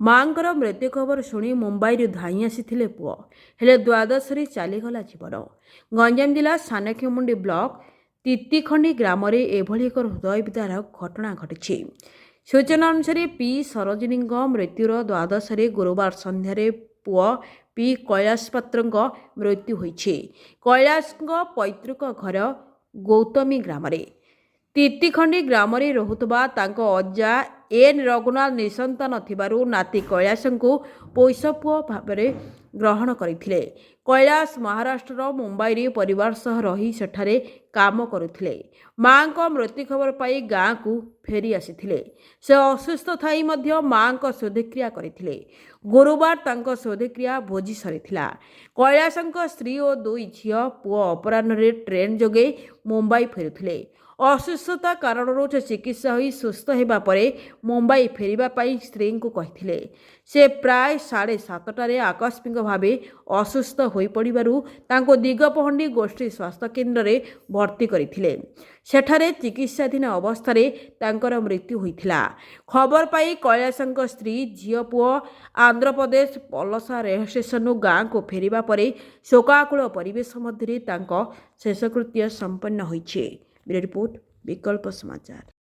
ମାଙ୍କର ମୃତ୍ୟୁ ଖବର ଶୁଣି ମୁମ୍ବାଇରୁ ଧାଇଁ ଆସିଥିଲେ ପୁଅ। ହେଲେ ଦ୍ୱାଦଶରେ ଚାଲିଗଲା ଜୀବନ। ଗଞ୍ଜାମ ଜିଲ୍ଲା ସାନଖେମୁଣ୍ଡି ବ୍ଲକ ତିତିଖଣ୍ଡି ଗ୍ରାମରେ ଏଭଳି ଏକ ହୃଦୟ ବିଦାରକ ଘଟଣା ଘଟିଛି। ସୂଚନା ଅନୁସାରେ ପି ସରୋଜିନୀଙ୍କ ମୃତ୍ୟୁର ଦ୍ୱାଦଶରେ ଗୁରୁବାର ସନ୍ଧ୍ୟାରେ ପୁଅ ପି କୈଳାସ ପାତ୍ରଙ୍କ ମୃତ୍ୟୁ ହୋଇଛି। କୈଳାସଙ୍କ ପୈତୃକ ଘର ଗୌତମୀ ଗ୍ରାମରେ। ତିତିଖଣ୍ଡି ଗ୍ରାମରେ ରହୁଥିବା ତାଙ୍କ ଅଜା ଏନ୍ ରଘୁନାଥ ନିଃସନ୍ତାନ ଥିବାରୁ ନାତି କୈଳାସଙ୍କୁ ପୋଷ ପୁଅ ଭାବରେ ଗ୍ରହଣ କରିଥିଲେ। କୈଳାସ ମହାରାଷ୍ଟ୍ରର ମୁମ୍ବାଇରେ ପରିବାର ସହ ରହି ସେଠାରେ କାମ କରୁଥିଲେ। ମାଙ୍କ ମୃତ୍ୟୁ ଖବର ପାଇ ଗାଁକୁ ଫେରି ଆସିଥିଲେ। ସେ ଅସୁସ୍ଥ ଥାଇ ମଧ୍ୟ ମାଙ୍କ ଶୋଧକ୍ରିୟା କରିଥିଲେ। ଗୁରୁବାର ତାଙ୍କ ଶୋଧକ୍ରିୟା ଭୋଜି ସରିଥିଲା। କୈଳାସଙ୍କ ସ୍ତ୍ରୀ ଓ ଦୁଇ ଝିଅ ପୁଅ ଅପରାହ୍ନରେ ଟ୍ରେନ୍ ଯୋଗେ ମୁମ୍ବାଇ ଫେରୁଥିଲେ। ଅସୁସ୍ଥତା କାରଣରୁ ସେ ଚିକିତ୍ସା ହୋଇ ସୁସ୍ଥ ହେବା ପରେ ମୁମ୍ବାଇ ଫେରିବା ପାଇଁ ସ୍ତ୍ରୀଙ୍କୁ କହିଥିଲେ। ସେ ପ୍ରାୟ 7:30ଟାରେ ଆକସ୍ମିକ ଭାବେ ଅସୁସ୍ଥ ହୋଇପଡ଼ିବାରୁ ତାଙ୍କୁ ଦିଗପହଣ୍ଡି ଗୋଷ୍ଠୀ ସ୍ୱାସ୍ଥ୍ୟକେନ୍ଦ୍ରରେ ଭର୍ତ୍ତି କରିଥିଲେ। ସେଠାରେ ଚିକିତ୍ସାଧୀନ ଅବସ୍ଥାରେ ତାଙ୍କର ମୃତ୍ୟୁ ହୋଇଥିଲା। ଖବର ପାଇ କୈଳାସଙ୍କ ସ୍ତ୍ରୀ ଝିଅ ପୁଅ ଆନ୍ଧ୍ରପ୍ରଦେଶ ପଲସା ରେଳ ଷ୍ଟେସନରୁ ଗାଁକୁ ଫେରିବା ପରେ ଶୋକାକୁଳ ପରିବେଶ ମଧ୍ୟରେ ତାଙ୍କ ଶେଷକୃତ୍ୟ ସମ୍ପନ୍ନ ହୋଇଛି। ବ୍ୟୁରୋ ରିପୋର୍ଟ, ବିକଳ୍ପ ସମାଚାର।